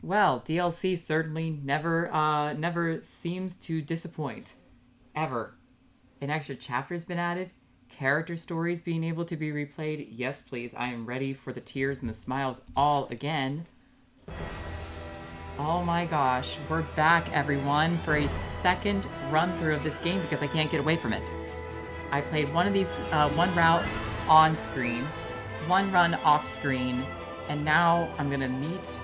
Well, DLC certainly never seems to disappoint. Ever. An extra chapter's been added. Character stories being able to be replayed. Yes, please. I am ready for the tears and the smiles all again. Oh my gosh. We're back, everyone, for a second run through of this game because I can't get away from it. I played one of these, one route on screen, one run off screen, and now I'm gonna meet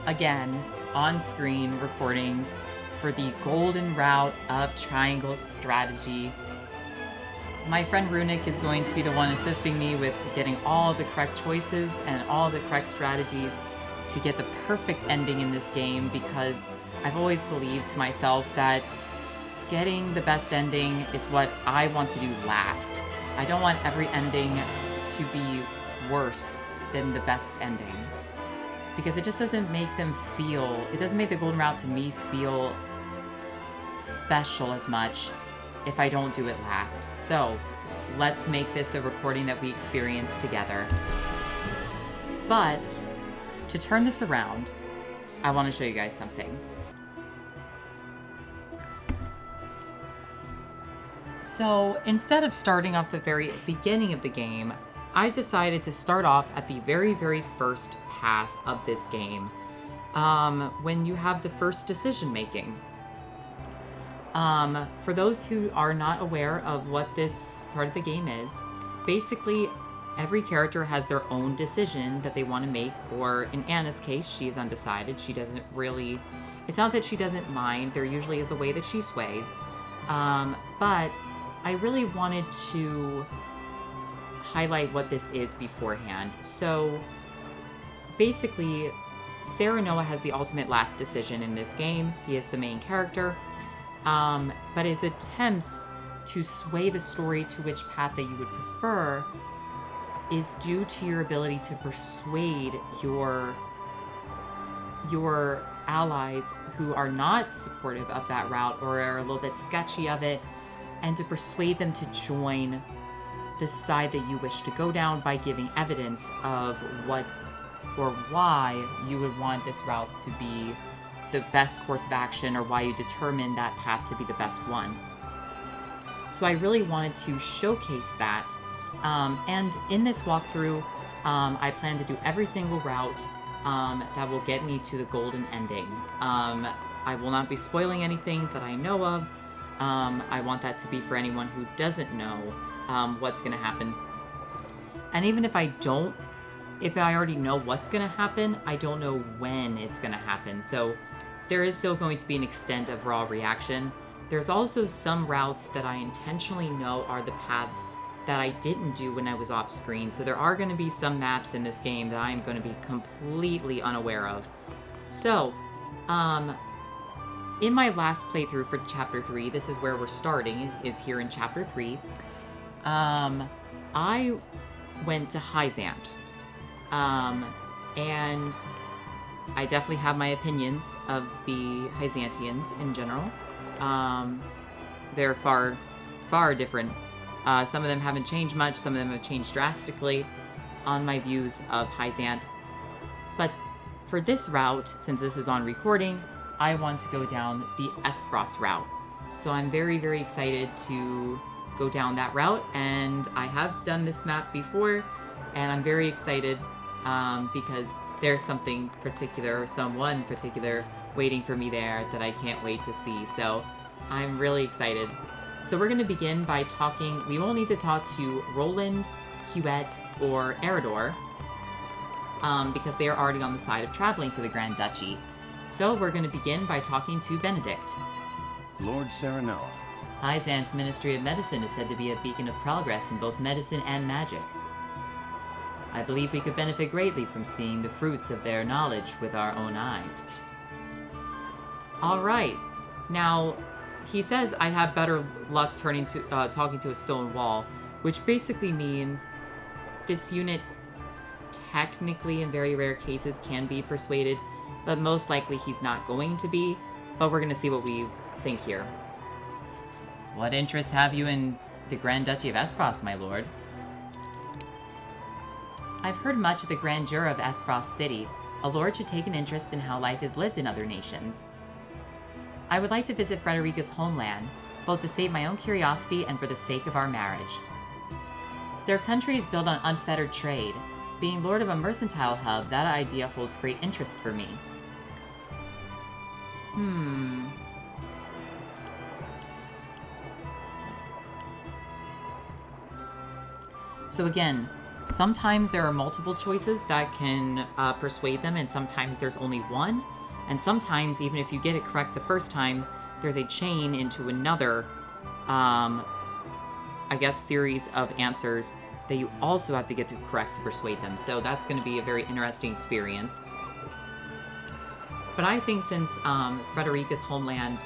again on screen recordings for the golden route of Triangle Strategy. My friend Runic is going to be the one assisting me with getting all the correct choices and all the correct strategies to get the perfect ending in this game, because I've always believed to myself that getting the best ending is what I want to do last. I don't want every ending to be worse than the best ending, because it just doesn't make it doesn't make the golden route to me feel special as much if I don't do it last. So let's make this a recording that we experience together. But to turn this around, I want to show you guys something. So instead of starting off the very beginning of the game, I decided to start off at the very, very first path of this game, when you have the first decision making. For those who are not aware of what this part of the game is, basically every character has their own decision that they want to make, or in Anna's case, she is undecided. She doesn't really, it's not that she doesn't mind, there usually is a way that she sways, but I really wanted to highlight what this is beforehand. So basically, Serenoa has the ultimate last decision in this game. He is the main character, but his attempts to sway the story to which path that you would prefer is due to your ability to persuade your allies who are not supportive of that route or are a little bit sketchy of it, and to persuade them to join the side that you wish to go down by giving evidence of what or why you would want this route to be the best course of action, or why you determine that path to be the best one. So I really wanted to showcase that. And in this walkthrough, I plan to do every single route that will get me to the golden ending. I will not be spoiling anything that I know of. I want that to be for anyone who doesn't know what's going to happen. And even if I already know what's going to happen, I don't know when it's going to happen. So there is still going to be an extent of raw reaction. There's also some routes that I intentionally know are the paths that I didn't do when I was off screen. So there are going to be some maps in this game that I'm going to be completely unaware of. So, in my last playthrough for Chapter 3, this is where we're starting, is here in Chapter 3, I went to Hyzant. And I definitely have my opinions of the Hyzantians in general. They're far, far different. Some of them haven't changed much, some of them have changed drastically on my views of Hyzant. But for this route, since this is on recording, I want to go down the Aesfrost route. So I'm very, very excited to go down that route, and I have done this map before, and I'm very excited because there's something particular, or someone particular, waiting for me there that I can't wait to see. So I'm really excited. So we're going to begin by talking, we won't need to talk to Roland, Huette, or Eredor, because they are already on the side of traveling to the Grand Duchy. So we're going to begin by talking to Benedict. Lord Serenoa. Hyzant's Ministry of Medicine is said to be a beacon of progress in both medicine and magic. I believe we could benefit greatly from seeing the fruits of their knowledge with our own eyes. Alright, now, he says I'd have better luck talking to a stone wall, which basically means this unit technically, in very rare cases, can be persuaded, but most likely he's not going to be, but we're going to see what we think here. What interest have you in the Grand Duchy of Aesfrost, my lord? I've heard much of the grandeur of Aesfrost City, a lord should take an interest in how life is lived in other nations. I would like to visit Frederica's homeland, both to save my own curiosity and for the sake of our marriage. Their country is built on unfettered trade. Being lord of a mercantile hub, that idea holds great interest for me. So again, sometimes there are multiple choices that can persuade them, and sometimes there's only one. And sometimes, even if you get it correct the first time, there's a chain into another, series of answers that you also have to get to correct to persuade them. So that's going to be a very interesting experience. But I think since Frederica's homeland,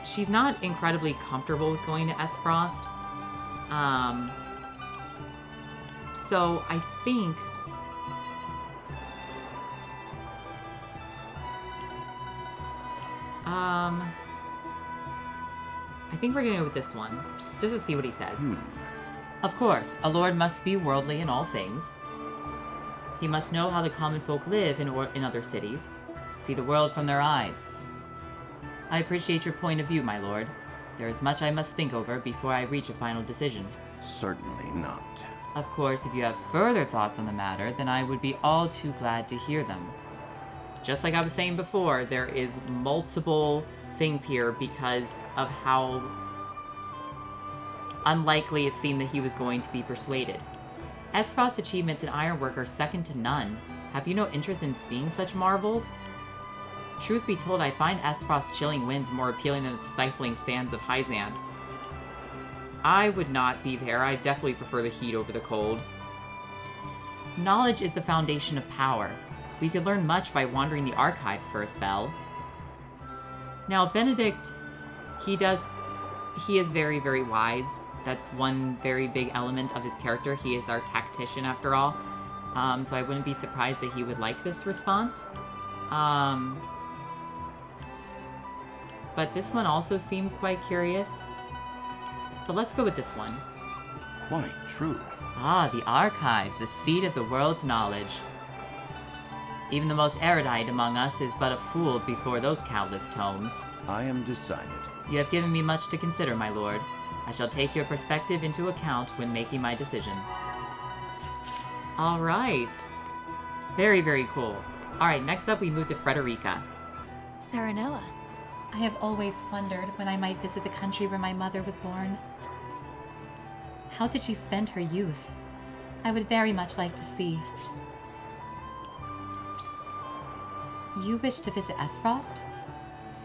she's not incredibly comfortable with going to Esfrost. So I think we're gonna go with this one, just to see what he says. Of course, a lord must be worldly in all things. He must know how the common folk live in other cities, see the world from their eyes. I appreciate your point of view, my lord. There is much I must think over before I reach a final decision. Certainly not. Of course, if you have further thoughts on the matter, then I would be all too glad to hear them. Just like I was saying before, there is multiple things here because of how unlikely it seemed that he was going to be persuaded. Esfrost's achievements in ironwork are second to none. Have you no interest in seeing such marvels? Truth be told, I find Esfrost's chilling winds more appealing than the stifling sands of Hyzant. I would not be there. I definitely prefer the heat over the cold. Knowledge is the foundation of power. We could learn much by wandering the archives for a spell. Now, Benedict, he is very, very wise. That's one very big element of his character. He is our tactician, after all. So I wouldn't be surprised that he would like this response. But this one also seems quite curious. But let's go with this one. Quite true. Ah, the archives, the seat of the world's knowledge. Even the most erudite among us is but a fool before those countless tomes. I am decided. You have given me much to consider, my lord. I shall take your perspective into account when making my decision. All right. Very, very cool. All right, next up we move to Frederica. Serenoa. I have always wondered when I might visit the country where my mother was born. How did she spend her youth? I would very much like to see. You wish to visit Esfrost?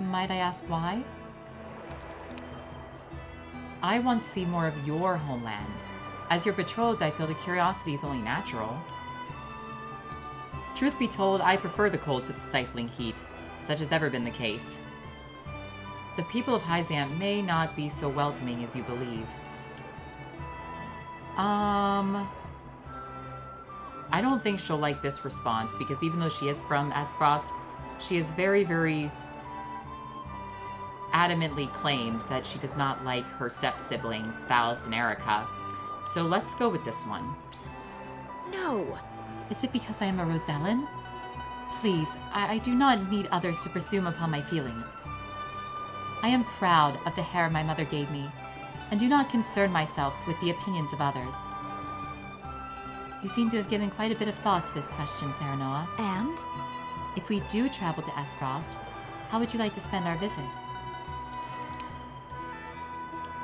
Might I ask why? I want to see more of your homeland. As your betrothed, I feel the curiosity is only natural. Truth be told, I prefer the cold to the stifling heat. Such has ever been the case. The people of Hyzant may not be so welcoming as you believe. I don't think she'll like this response, because even though she is from Esfrost, she is very, very adamantly claimed that she does not like her step-siblings, Thalos and Erica. So let's go with this one. No. Is it because I am a Rosellan? Please, I do not need others to presume upon my feelings. I am proud of the hair my mother gave me, and do not concern myself with the opinions of others. You seem to have given quite a bit of thought to this question, Serenoa. And? If we do travel to Esfrost, how would you like to spend our visit?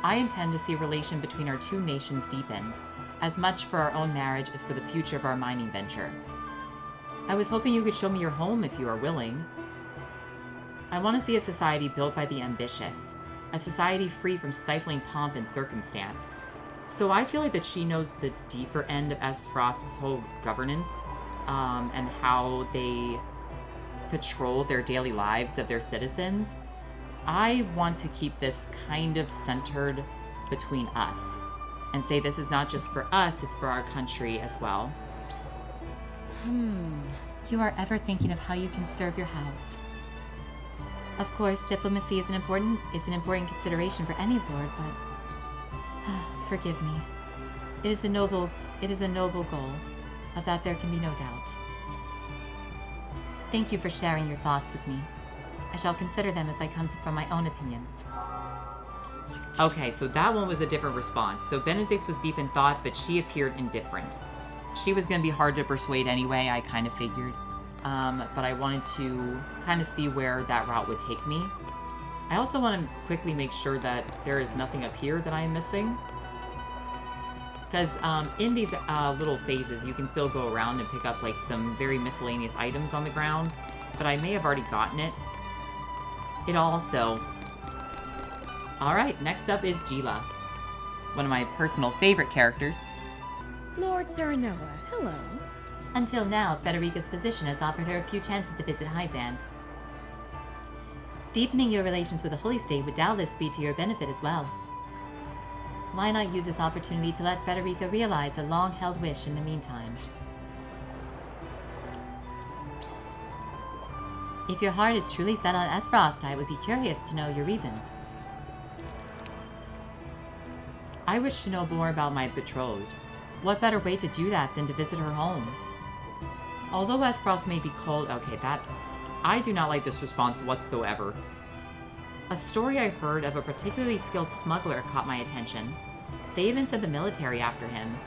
I intend to see a relation between our two nations deepened, as much for our own marriage as for the future of our mining venture. I was hoping you could show me your home if you are willing. I want to see a society built by the ambitious, a society free from stifling pomp and circumstance. So I feel like that she knows the deeper end of Esfrost's whole governance, and how they patrol their daily lives of their citizens. I want to keep this kind of centered between us, and say this is not just for us, it's for our country as well. You are ever thinking of how you can serve your house. Of course, diplomacy is an important consideration for any lord, but forgive me. It is a noble goal. Of that there can be no doubt. Thank you for sharing your thoughts with me. I shall consider them as I come to form my own opinion. Okay, so that one was a different response. So Benedict was deep in thought, but she appeared indifferent. She was going to be hard to persuade anyway, I kind of figured. But I wanted to kind of see where that route would take me. I also want to quickly make sure that there is nothing up here that I am missing. Because in these little phases, you can still go around and pick up like some very miscellaneous items on the ground. But I may have already gotten it. It also... Alright, next up is Gila. One of my personal favorite characters. Lord Serenoa, hello. Until now, Frederica's position has offered her a few chances to visit Hyzant. Deepening your relations with the Holy State would doubtless be to your benefit as well. Why not use this opportunity to let Frederica realize a long-held wish in the meantime? If your heart is truly set on Esfrost, I would be curious to know your reasons. I wish to know more about my betrothed. What better way to do that than to visit her home? Although Esfrost may be cold... Okay, that... I do not like this response whatsoever. A story I heard of a particularly skilled smuggler caught my attention. They even sent the military after him.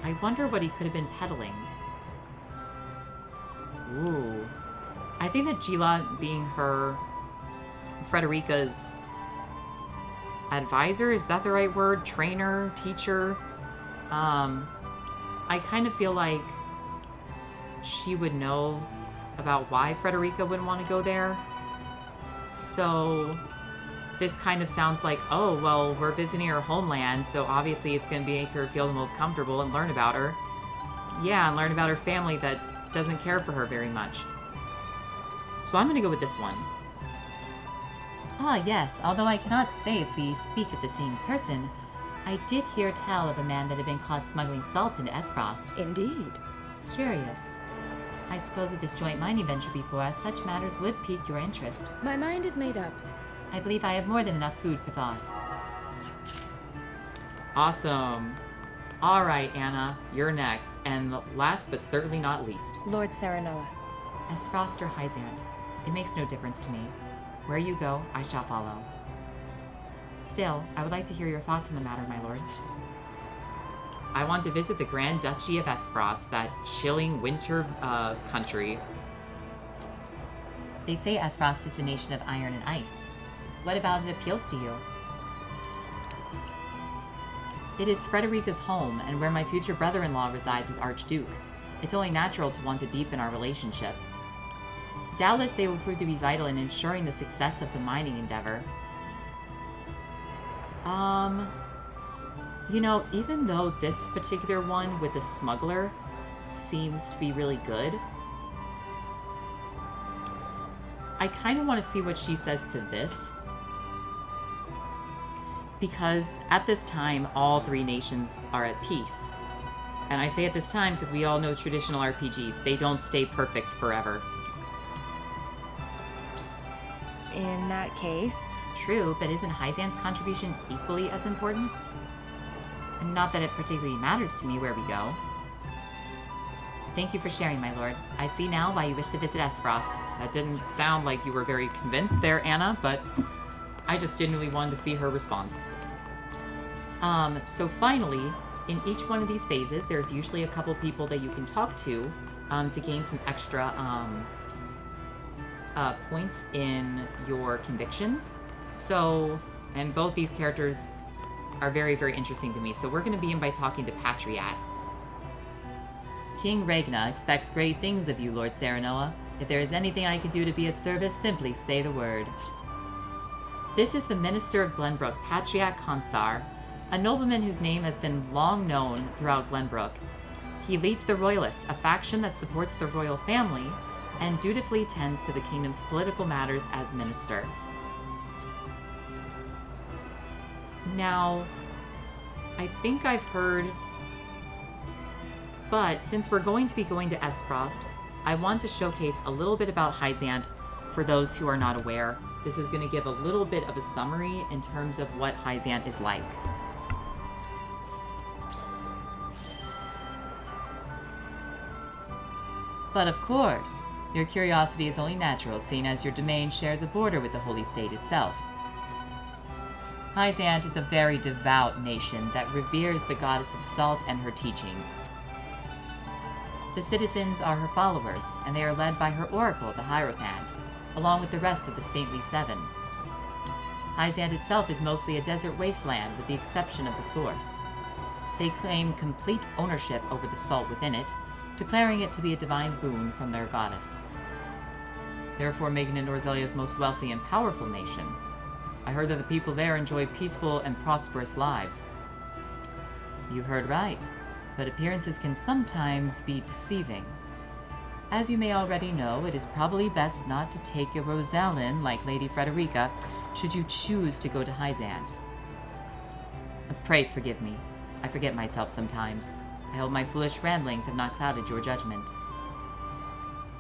I wonder what he could have been peddling. Ooh. I think that Gila, being her... Frederica's... advisor? Is that the right word? Trainer? Teacher? I kind of feel like she would know about why Frederica wouldn't want to go there. So this kind of sounds like, oh, well, we're visiting her homeland, so obviously it's going to make her feel the most comfortable and learn about her. Yeah, and learn about her family that doesn't care for her very much. So I'm going to go with this one. Ah, yes, although I cannot say if we speak of the same person, I did hear tell of a man that had been caught smuggling salt into Esfrost. Indeed. Curious. I suppose with this joint mining venture before us, such matters would pique your interest. My mind is made up. I believe I have more than enough food for thought. Awesome. All right, Anna, you're next. And last but certainly not least. Lord Serenoa. Esfrost or Hyzant, it makes no difference to me. Where you go, I shall follow. Still, I would like to hear your thoughts on the matter, my lord. I want to visit the Grand Duchy of Esfrost, that chilling winter country. They say Esfrost is the nation of iron and ice. What about it appeals to you? It is Frederica's home, and where my future brother-in-law resides as Archduke. It's only natural to want to deepen our relationship. Doubtless they will prove to be vital in ensuring the success of the mining endeavor. You know, even though this particular one with the smuggler seems to be really good, I kind of want to see what she says to this. Because at this time, all three nations are at peace. And I say at this time because we all know traditional RPGs. They don't stay perfect forever. In that case... True, but isn't Hyzant's contribution equally as important? And not that it particularly matters to me where we go. Thank you for sharing, my lord. I see now why you wish to visit Esfrost. That didn't sound like you were very convinced there, Anna, but I just genuinely wanted to see her response. So finally, in each one of these phases, there's usually a couple people that you can talk to gain some extra points in your convictions. So, and both these characters are very, very interesting to me. So we're going to begin by talking to Patriat. King Regna expects great things of you, Lord Serenoa. If there is anything I can do to be of service, simply say the word. This is the Minister of Glenbrook, Patriat Konsar, a nobleman whose name has been long known throughout Glenbrook. He leads the Royalists, a faction that supports the royal family, and dutifully tends to the kingdom's political matters as minister. Now, I think I've heard... But since we're going to be going to Esfrost, I want to showcase a little bit about Hyzant for those who are not aware. This is going to give a little bit of a summary in terms of what Hyzant is like. But of course, Your curiosity is only natural, seeing as your domain shares a border with the Holy State itself. Hyzant is a very devout nation that reveres the goddess of salt and her teachings. The citizens are her followers, and they are led by her oracle, the Hierophant, along with the rest of the Saintly Seven. Hyzant itself is mostly a desert wasteland with the exception of the source. They claim complete ownership over the salt within it, declaring it to be a divine boon from their goddess, therefore making it Norzelia's most wealthy and powerful nation. I heard that the people there enjoy peaceful and prosperous lives. You heard right, but appearances can sometimes be deceiving. As you may already know, it is probably best not to take a Rosalind like Lady Frederica should you choose to go to Hyzant. Pray forgive me. I forget myself sometimes. I hope my foolish ramblings have not clouded your judgment.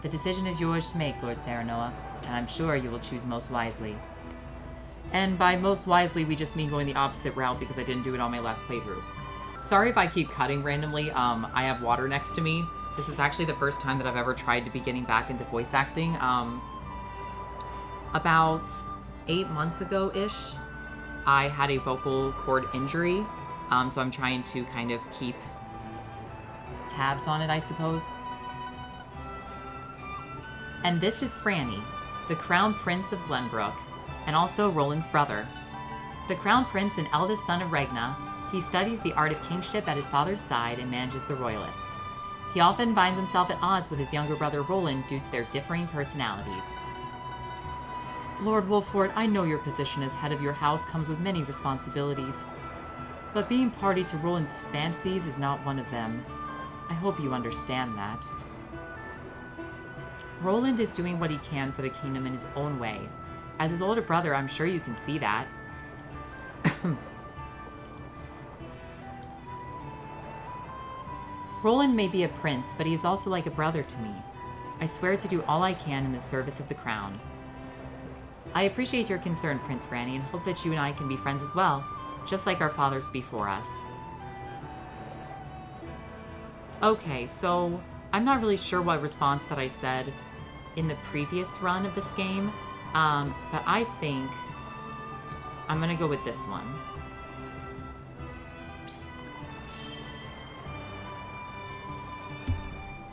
The decision is yours to make, Lord Serenoa, and I'm sure you will choose most wisely. And by most wisely, we just mean going the opposite route because I didn't do it on my last playthrough. Sorry if I keep cutting randomly. I have water next to me. This is actually the first time that I've ever tried to be getting back into voice acting. About 8 months ago-ish, I had a vocal cord injury, so I'm trying to kind of keep tabs on it, I suppose. And this is Franny, the Crown Prince of Glenbrook, and also Roland's brother. The Crown Prince and eldest son of Regna, he studies the art of kingship at his father's side and manages the royalists. He often finds himself at odds with his younger brother Roland due to their differing personalities. Lord Wolford, I know your position as head of your house comes with many responsibilities, but being party to Roland's fancies is not one of them. I hope you understand that. Roland is doing what he can for the kingdom in his own way. As his older brother, I'm sure you can see that. Roland may be a prince, but he is also like a brother to me. I swear to do all I can in the service of the crown. I appreciate your concern, Prince Franny, and hope that you and I can be friends as well, just like our fathers before us. Okay, so I'm not really sure what response that I said in the previous run of this game, but I think I'm gonna go with this one.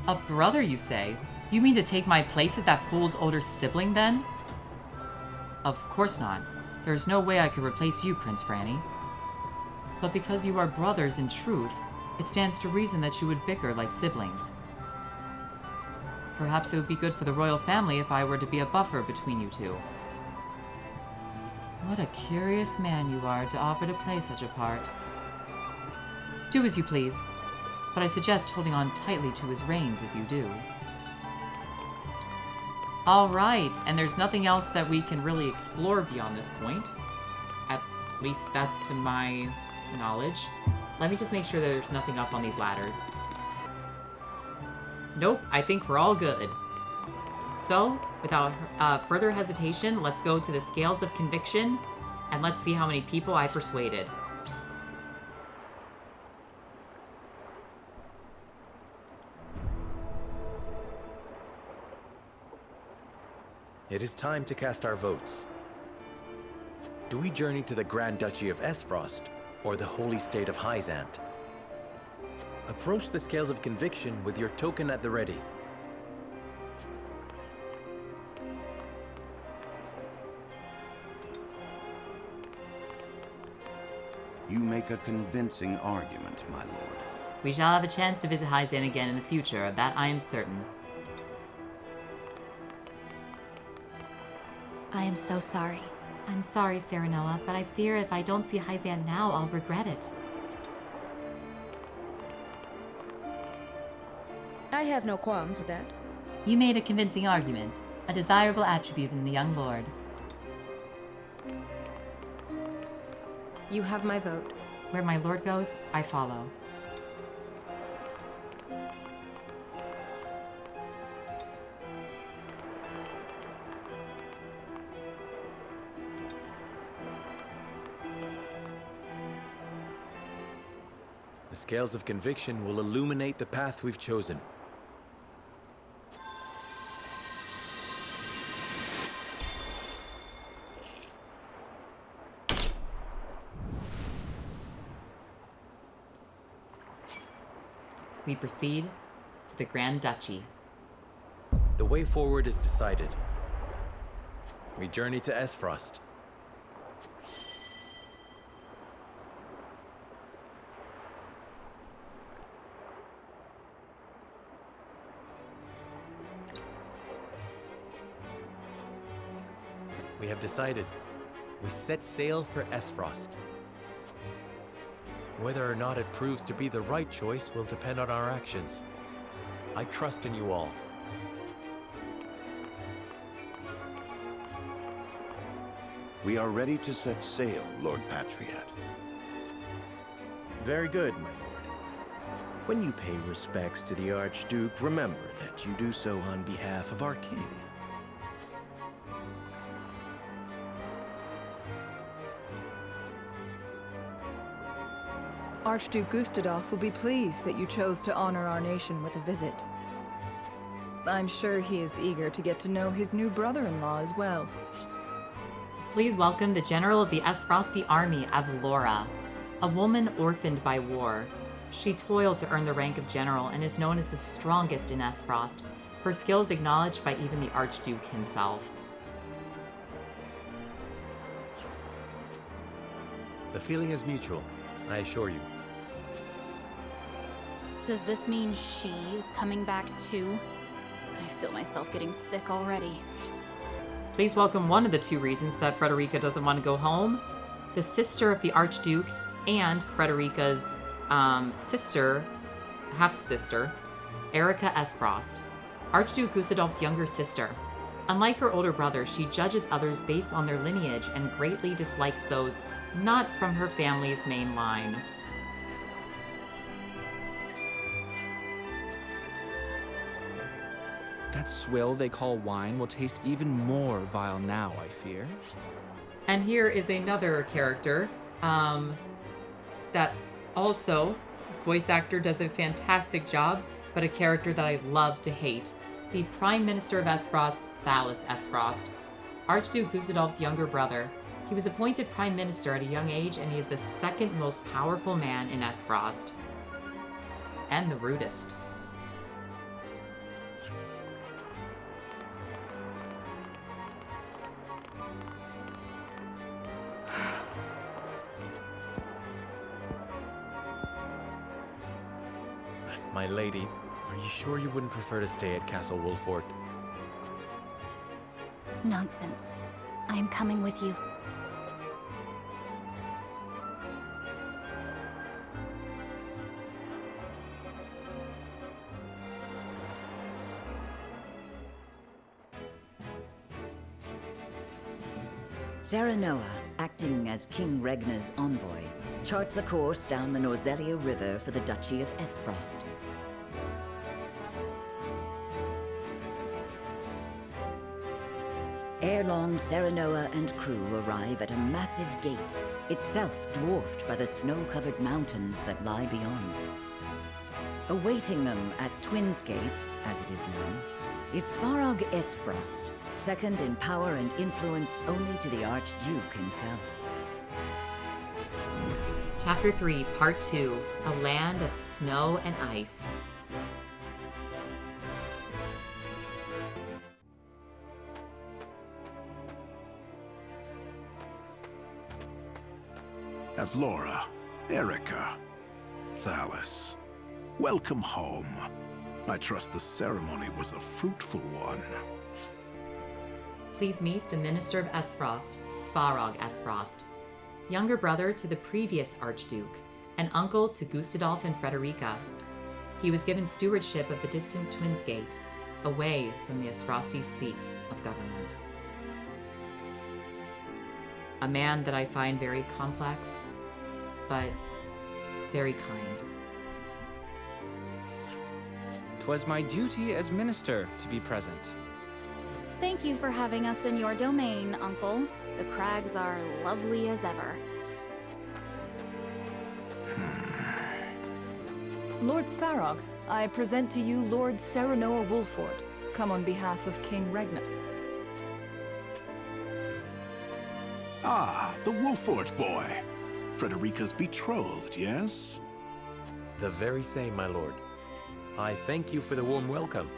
A brother, you say? You mean to take my place as that fool's older sibling, then? Of course not. There's no way I could replace you, Prince Franny. But because you are brothers in truth, it stands to reason that you would bicker like siblings. Perhaps it would be good for the royal family if I were to be a buffer between you two. What a curious man you are to offer to play such a part. Do as you please, but I suggest holding on tightly to his reins if you do. Alright, and there's nothing else that we can really explore beyond this point. At least that's to my knowledge. Let me just make sure that there's nothing up on these ladders. Nope, I think we're all good. So, without further hesitation, let's go to the Scales of Conviction, and let's see how many people I persuaded. It is time to cast our votes. Do we journey to the Grand Duchy of Esfrost, or the Holy State of Hyzant? Approach the Scales of Conviction with your token at the ready. You make a convincing argument, my lord. We shall have a chance to visit Hyzant again in the future, of that I am certain. I am so sorry. I'm sorry, Serenoa, but I fear if I don't see Hyzant now, I'll regret it. I have no qualms with that. You made a convincing argument, a desirable attribute in the young lord. You have my vote. Where my lord goes, I follow. The Scales of Conviction will illuminate the path we've chosen. we proceed to the Grand Duchy. The way forward is decided. We journey to Esfrost. We have decided. We set sail for Esfrost. Whether or not it proves to be the right choice will depend on our actions. I trust in you all. We are ready to set sail, Lord Patriot. Very good, my lord. When you pay respects to the Archduke, remember that you do so on behalf of our king. Archduke Gustadolf will be pleased that you chose to honor our nation with a visit. I'm sure he is eager to get to know his new brother-in-law as well. Please welcome the general of the Esfrosti army, Avlora, a woman orphaned by war. She toiled to earn the rank of general and is known as the strongest in Esfrost, her skills acknowledged by even the Archduke himself. The feeling is mutual, I assure you. Does this mean she is coming back too? I feel myself getting sick already. Please welcome one of the two reasons that Frederica doesn't want to go home, the sister of the Archduke and Frederica's half-sister, Erika Esfrost, Archduke Gustadolf's younger sister. Unlike her older brother, she judges others based on their lineage and greatly dislikes those not from her family's main line. That swill they call wine will taste even more vile now, I fear. And here is another character that also, voice actor does a fantastic job, but a character that I love to hate. The Prime Minister of Esfrost, Thalas Esfrost, Archduke Gustadolf's younger brother. He was appointed Prime Minister at a young age, and he is the second most powerful man in Esfrost. And the rudest. My lady, are you sure you wouldn't prefer to stay at Castle Wolfort? Nonsense. I am coming with you. Serenoa, acting as King Regnar's envoy, charts a course down the Norzelia River for the Duchy of Esfrost. Ere long, Serenoa and crew arrive at a massive gate, itself dwarfed by the snow-covered mountains that lie beyond. Awaiting them at Twins Gate, as it is known, is Farog Esfrost, second in power and influence only to the Archduke himself. Chapter 3, Part 2, A Land of Snow and Ice. Avlora, Erika, Thalas, welcome home. I trust the ceremony was a fruitful one. Please meet the Minister of Esfrost, Svarog Esfrost, younger brother to the previous Archduke, and uncle to Gustadolf and Frederica. He was given stewardship of the distant Twins Gate, away from the Esfrosti's seat of government. A man that I find very complex, but very kind. 'Twas my duty as minister to be present. Thank you for having us in your domain, Uncle. The crags are lovely as ever. Lord Svarog, I present to you Lord Serenoa Wolfort, come on behalf of King Regnar. Ah, the Wolfort boy. Frederica's betrothed, yes? The very same, my lord. I thank you for the warm welcome.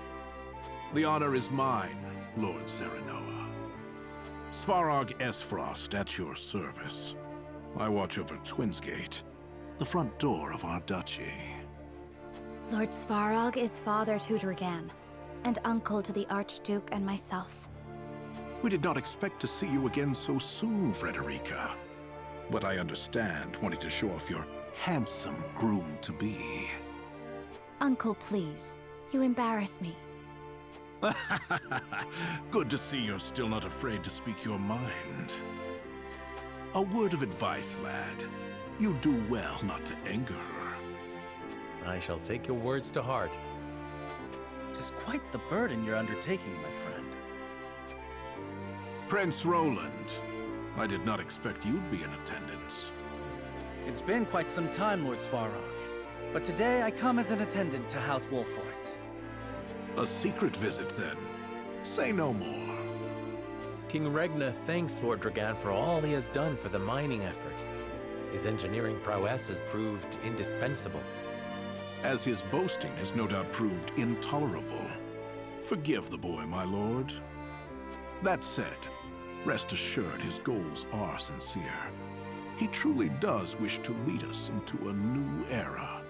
The honor is mine, Lord Serenoa. Svarog Esfrost at your service. I watch over Twinsgate, the front door of our duchy. Lord Svarog is father to Dragan, and uncle to the Archduke and myself. We did not expect to see you again so soon, Frederica. But I understand wanting to show off your handsome groom-to-be. Uncle, please. You embarrass me. Good to see you're still not afraid to speak your mind. A word of advice, lad. You do well not to anger her. I shall take your words to heart. Tis quite the burden you're undertaking, my friend. Prince Roland, I did not expect you'd be in attendance. It's been quite some time, Lord Svarog. But today I come as an attendant to House Wolfort. A secret visit, then. Say no more. King Regna thanks Lord Dragan for all he has done for the mining effort. His engineering prowess has proved indispensable. As his boasting has no doubt proved intolerable. Forgive the boy, my lord. That said, rest assured his goals are sincere. He truly does wish to lead us into a new era.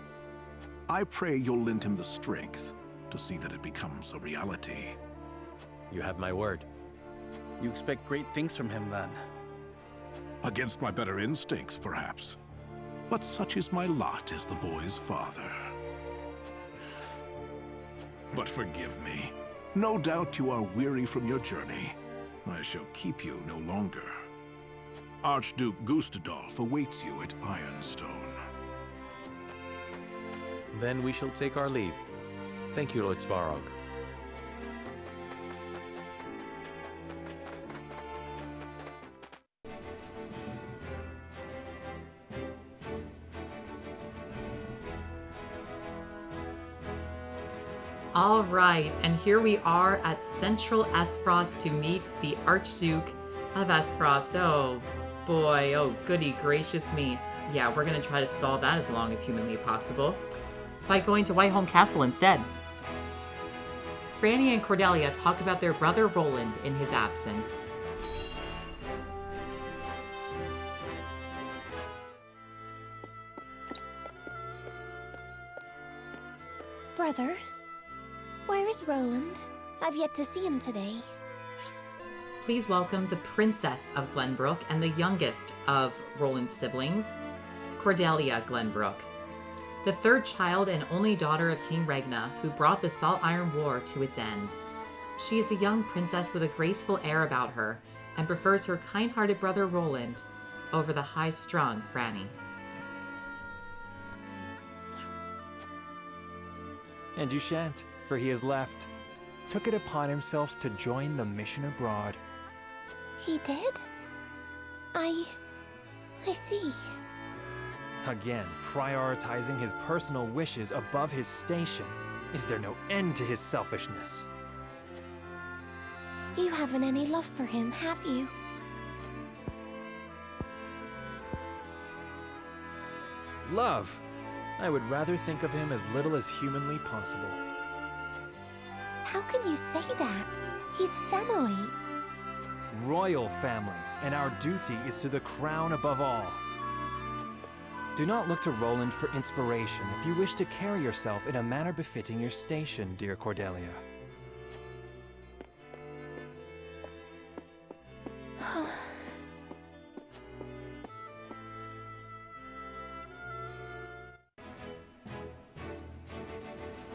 I pray you'll lend him the strength to see that it becomes a reality. You have my word. You expect great things from him, then? Against my better instincts, perhaps. But such is my lot as the boy's father. But forgive me. No doubt you are weary from your journey. I shall keep you no longer. Archduke Gustadolf awaits you at Ironstone. Then we shall take our leave. Thank you, Lord Svarog. All right, and here we are at Central Esfrost to meet the Archduke of Esfrost. Oh boy, oh goody gracious me. Yeah, we're gonna try to stall that as long as humanly possible by going to Whiteholm Castle instead. Franny and Cordelia talk about their brother Roland in his absence. Brother, where is Roland? I've yet to see him today. Please welcome the Princess of Glenbrook and the youngest of Roland's siblings, Cordelia Glenbrook, the third child and only daughter of King Regna, who brought the Salt Iron War to its end. She is a young princess with a graceful air about her and prefers her kind-hearted brother Roland over the high-strung Franny. And you shan't, for he has left. Took it upon himself to join the mission abroad. He did? I see. Again, prioritizing his personal wishes above his station. Is there no end to his selfishness? You haven't any love for him, have you? Love? I would rather think of him as little as humanly possible. How can you say that? He's family. Royal family, and our duty is to the crown above all. Do not look to Roland for inspiration if you wish to carry yourself in a manner befitting your station, dear Cordelia.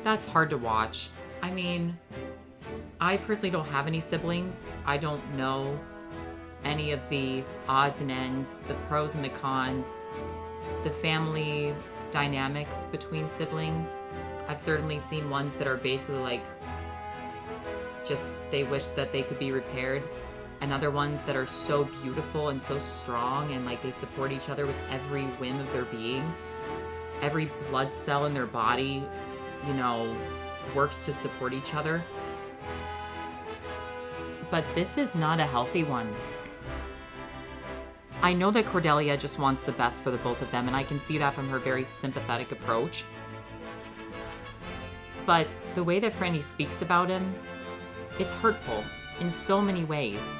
That's hard to watch. I mean, I personally don't have any siblings. I don't know any of the odds and ends, the pros and the cons, the family dynamics between siblings. I've certainly seen ones that are basically like, just they wish that they could be repaired, and other ones that are so beautiful and so strong and like they support each other with every whim of their being. Every blood cell in their body, you know, works to support each other. But this is not a healthy one. I know that Cordelia just wants the best for the both of them, and I can see that from her very sympathetic approach. but the way that Franny speaks about him, it's hurtful in so many ways.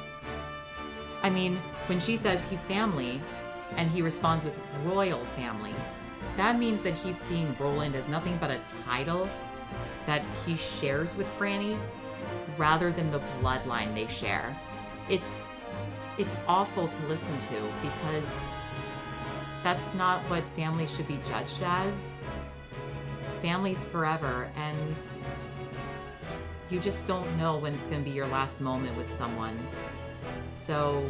I mean, when she says he's family, and he responds with royal family, that means that he's seeing Roland as nothing but a title that he shares with Franny, rather than the bloodline they share. It's awful to listen to, because that's not what family should be judged as. Family's forever, and you just don't know when it's going to be your last moment with someone. So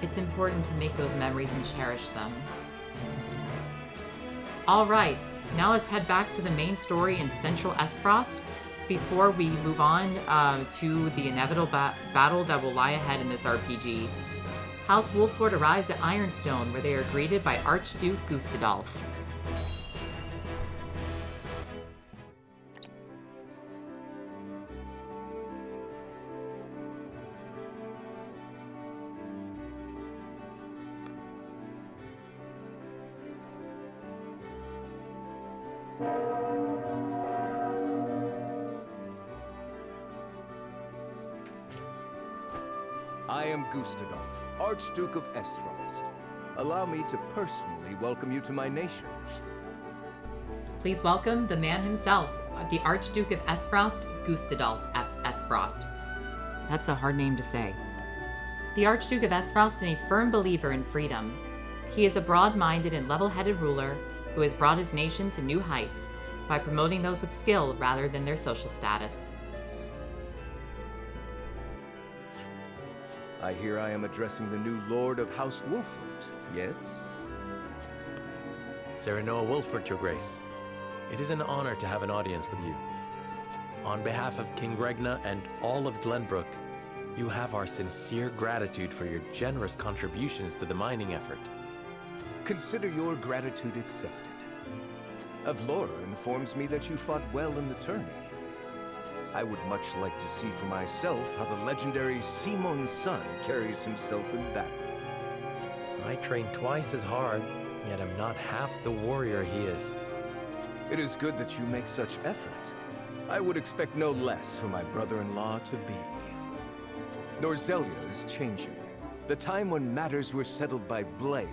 it's important to make those memories and cherish them. All right, now let's head back to the main story in Central Esfrost before we move on to the inevitable battle that will lie ahead in this RPG. House Wolflord arrives at Ironstone, where they are greeted by Archduke Gustadolf. I am Gustadolf, Archduke of Esfrost. Allow me to personally welcome you to my nation. Please welcome the man himself, the Archduke of Esfrost, Gustadolf Esfrost. That's a hard name to say. The Archduke of Esfrost is a firm believer in freedom. He is a broad-minded and level-headed ruler who has brought his nation to new heights by promoting those with skill rather than their social status. I hear I am addressing the new Lord of House Wolford, yes? Serenoa Wolford, Your Grace. It is an honor to have an audience with you. On behalf of King Regna and all of Glenbrook, you have our sincere gratitude for your generous contributions to the mining effort. Consider your gratitude accepted. Avlora informs me that you fought well in the tourney. I would much like to see for myself how the legendary Simon's son carries himself in battle. I train twice as hard, yet am not half the warrior he is. It is good that you make such effort. I would expect no less for my brother-in-law to be. Norzelia is changing. The time when matters were settled by blade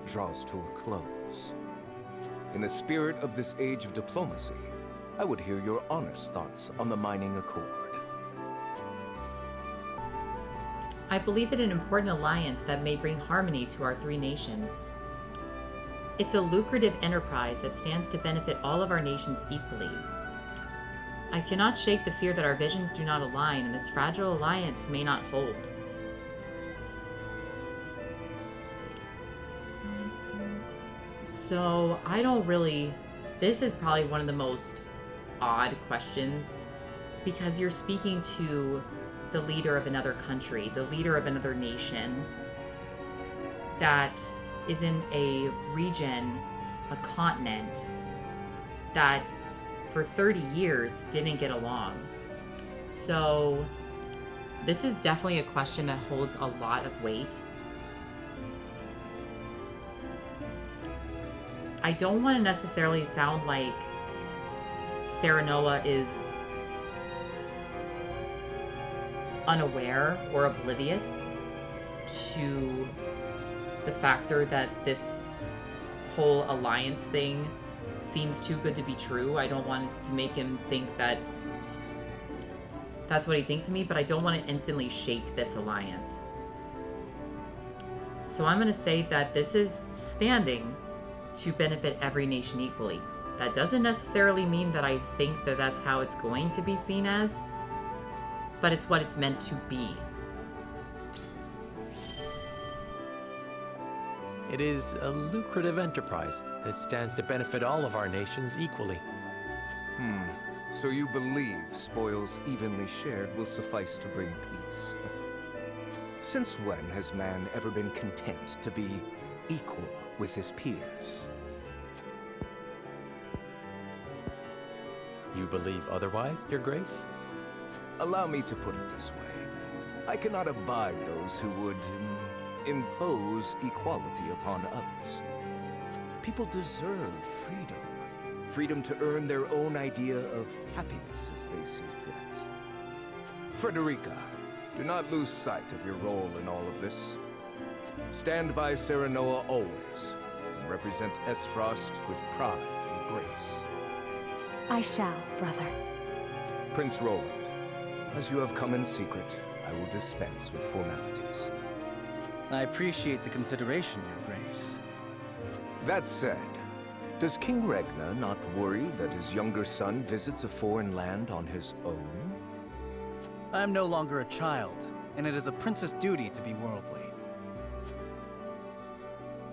draws to a close. In the spirit of this age of diplomacy, I would hear your honest thoughts on the mining accord. I believe it an important alliance that may bring harmony to our three nations. It's a lucrative enterprise that stands to benefit all of our nations equally. I cannot shake the fear that our visions do not align and this fragile alliance may not hold. So, this is probably one of the most odd questions, because you're speaking to the leader of another country, the leader of another nation that is in a region, a continent that for 30 years didn't get along. So this is definitely a question that holds a lot of weight. I don't want to necessarily sound like Serenoa is unaware or oblivious to the factor that this whole alliance thing seems too good to be true. I don't want to make him think that that's what he thinks of me, but I don't want to instantly shake this alliance. So I'm going to say that this is standing to benefit every nation equally. That doesn't necessarily mean that I think that that's how it's going to be seen as, but it's what it's meant to be. It is a lucrative enterprise that stands to benefit all of our nations equally. So you believe spoils evenly shared will suffice to bring peace? Since when has man ever been content to be equal with his peers? You believe otherwise, Your Grace? Allow me to put it this way. I cannot abide those who would impose equality upon others. People deserve freedom, freedom to earn their own idea of happiness as they see fit. Frederica, do not lose sight of your role in all of this. Stand by Serenoa always, and represent Esfrost with pride and grace. I shall, brother. Prince Roland, as you have come in secret, I will dispense with formalities. I appreciate the consideration, Your Grace. That said, does King Regna not worry that his younger son visits a foreign land on his own? I am no longer a child, and it is a prince's duty to be worldly.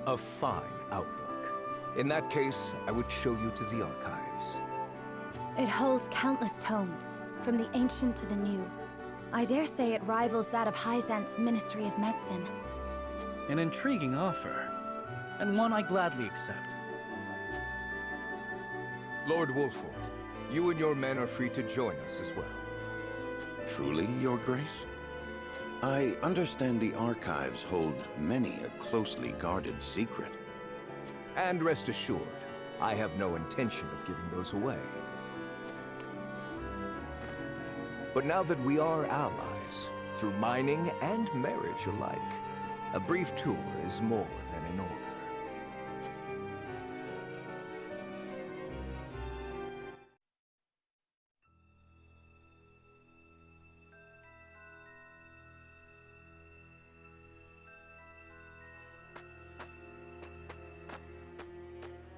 A fine outlook. In that case, I would show you to the archives. It holds countless tomes, from the ancient to the new. I dare say it rivals that of Hyzant's Ministry of Medicine. An intriguing offer, and one I gladly accept. Lord Wolford, you and your men are free to join us as well. Truly, Your Grace? I understand the archives hold many a closely guarded secret. And rest assured, I have no intention of giving those away. But now that we are allies, through mining and marriage alike, a brief tour is more than in order.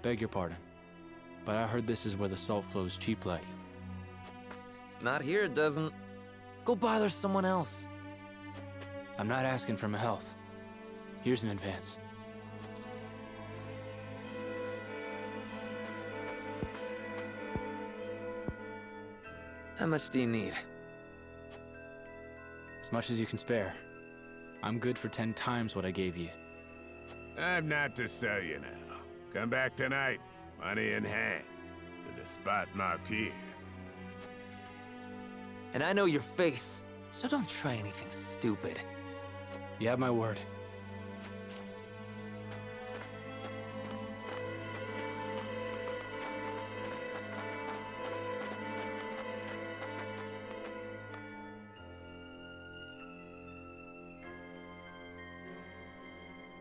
Beg your pardon, but I heard this is where the salt flows cheap like. Not here, it doesn't. Go bother someone else. I'm not asking for my health. Here's an advance. How much do you need? As much as you can spare. I'm good for 10 times what I gave you. I'm not to sell you now. Come back tonight, money in hand, to the spot marked here. And I know your face, so don't try anything stupid. You have my word.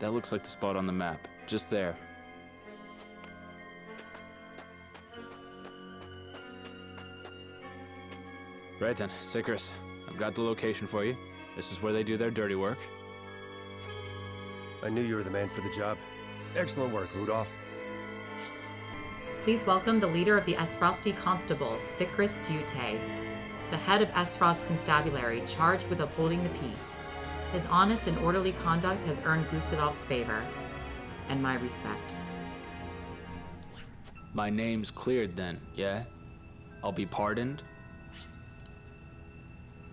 That looks like the spot on the map, just there. Right then, Sikris, I've got the location for you. This is where they do their dirty work. I knew you were the man for the job. Excellent work, Rudolph. Please welcome the leader of the Esfrosti Constables, Sikris Dute, the head of Esfrost Constabulary, charged with upholding the peace. His honest and orderly conduct has earned Gustadov's favor, and my respect. My name's cleared then, yeah? I'll be pardoned?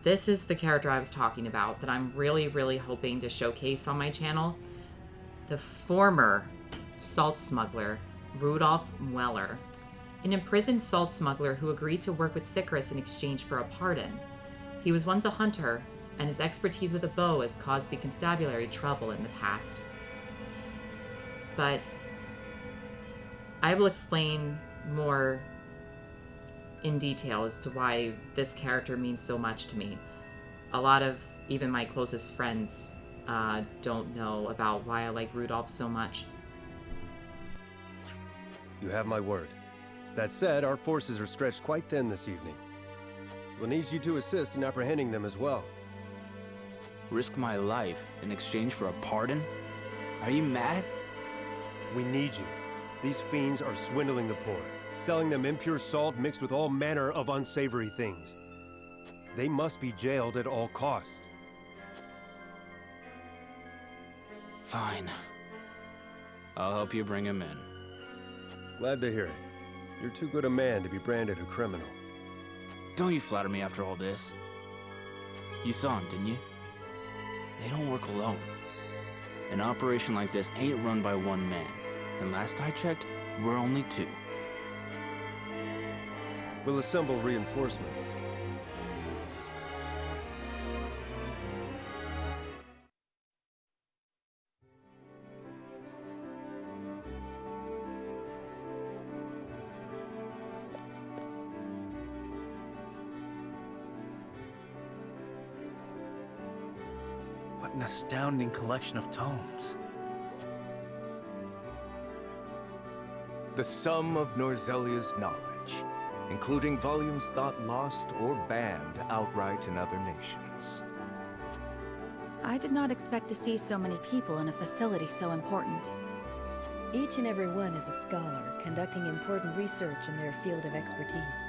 This is the character I was talking about that I'm really, really hoping to showcase on my channel. The former salt smuggler, Rudolph Mueller, an imprisoned salt smuggler who agreed to work with Sikris in exchange for a pardon. He was once a hunter, and his expertise with a bow has caused the constabulary trouble in the past. But I will explain more in detail as to why this character means so much to me. A lot of even my closest friends don't know about why I like Rudolph so much. You have my word. That said, our forces are stretched quite thin this evening. We'll need you to assist in apprehending them as well. Risk my life in exchange for a pardon? Are you mad? We need you. These fiends are swindling the poor, selling them impure salt mixed with all manner of unsavory things. They must be jailed at all costs. Fine. I'll help you bring him in. Glad to hear it. You're too good a man to be branded a criminal. Don't you flatter me after all this. You saw him, didn't you? They don't work alone. An operation like this ain't run by one man. And last I checked, we're only 2. We'll assemble reinforcements. What an astounding collection of tomes. The sum of Norzelia's knowledge, including volumes thought lost or banned outright in other nations. I did not expect to see so many people in a facility so important. Each and every one is a scholar, conducting important research in their field of expertise.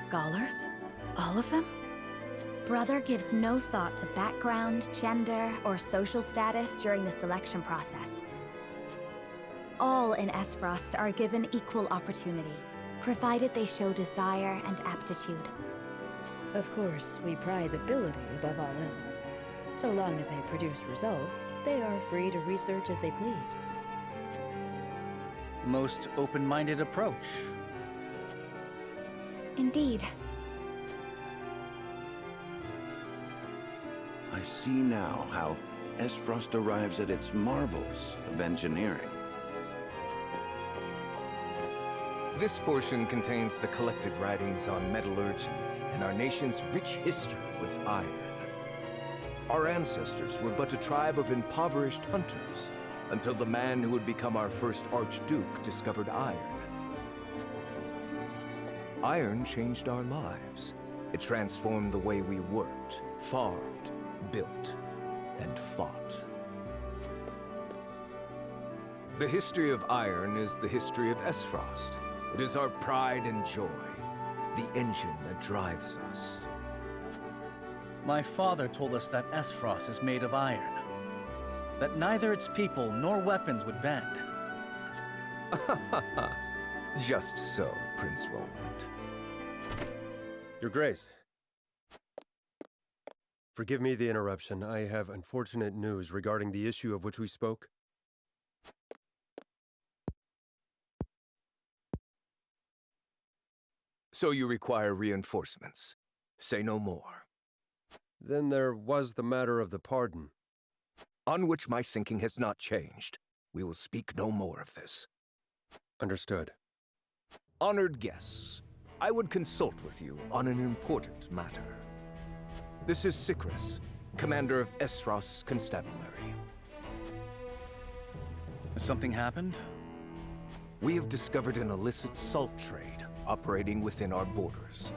Scholars? All of them? Brother gives no thought to background, gender, or social status during the selection process. All in Esfrost are given equal opportunity, provided they show desire and aptitude. Of course, we prize ability above all else. So long as they produce results, they are free to research as they please. Most open-minded approach. Indeed. I see now how Esfrost arrives at its marvels of engineering. This portion contains the collected writings on metallurgy and our nation's rich history with iron. Our ancestors were but a tribe of impoverished hunters until the man who would become our first Archduke discovered iron. Iron changed our lives. It transformed the way we worked, farmed, built, and fought. The history of iron is the history of Esfrost. It is our pride and joy, the engine that drives us. My father told us that Esfrost is made of iron. That neither its people nor weapons would bend. Just so, Prince Roland. Your Grace. Forgive me the interruption. I have unfortunate news regarding the issue of which we spoke. So you require reinforcements. Say no more. Then there was the matter of the pardon. On which my thinking has not changed. We will speak no more of this. Understood. Honored guests, I would consult with you on an important matter. This is Sicris, commander of Esfrost's constabulary. Has something happened? We have discovered an illicit salt trade operating within our borders.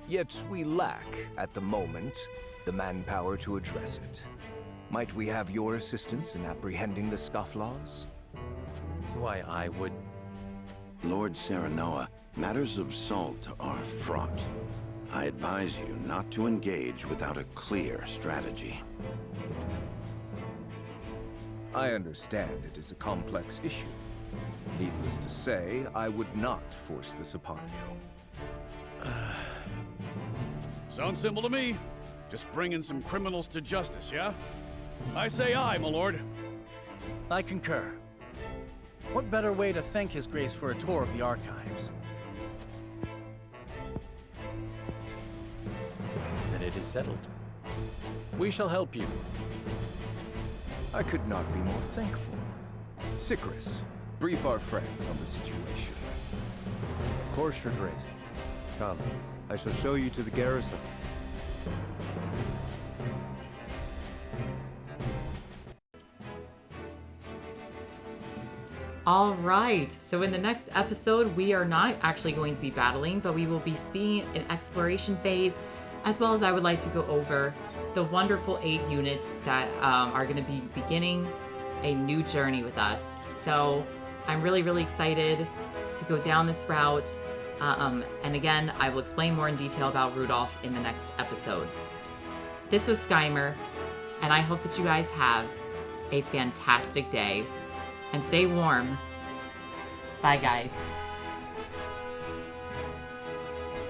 Yet we lack, at the moment, the manpower to address it. Might we have your assistance in apprehending the scofflaws? Why, I would... Lord Serenoa, matters of salt are fraught. I advise you not to engage without a clear strategy. I understand it is a complex issue. Needless to say, I would not force this upon you. Sounds simple to me. Just bringing some criminals to justice, yeah? I say aye, my lord. I concur. What better way to thank His Grace for a tour of the archives? Then it is settled. We shall help you. I could not be more thankful. Sicris, brief our friends on the situation. Of course, Your Grace. Come, I shall show you to the garrison. All right, so in the next episode, we are not actually going to be battling, but we will be seeing an exploration phase, as well as I would like to go over the wonderful 8 units that are going to be beginning a new journey with us. So I'm really, really excited to go down this route. And again, I will explain more in detail about Rudolph in the next episode. This was Skymer, and I hope that you guys have a fantastic day. And stay warm. Bye, guys.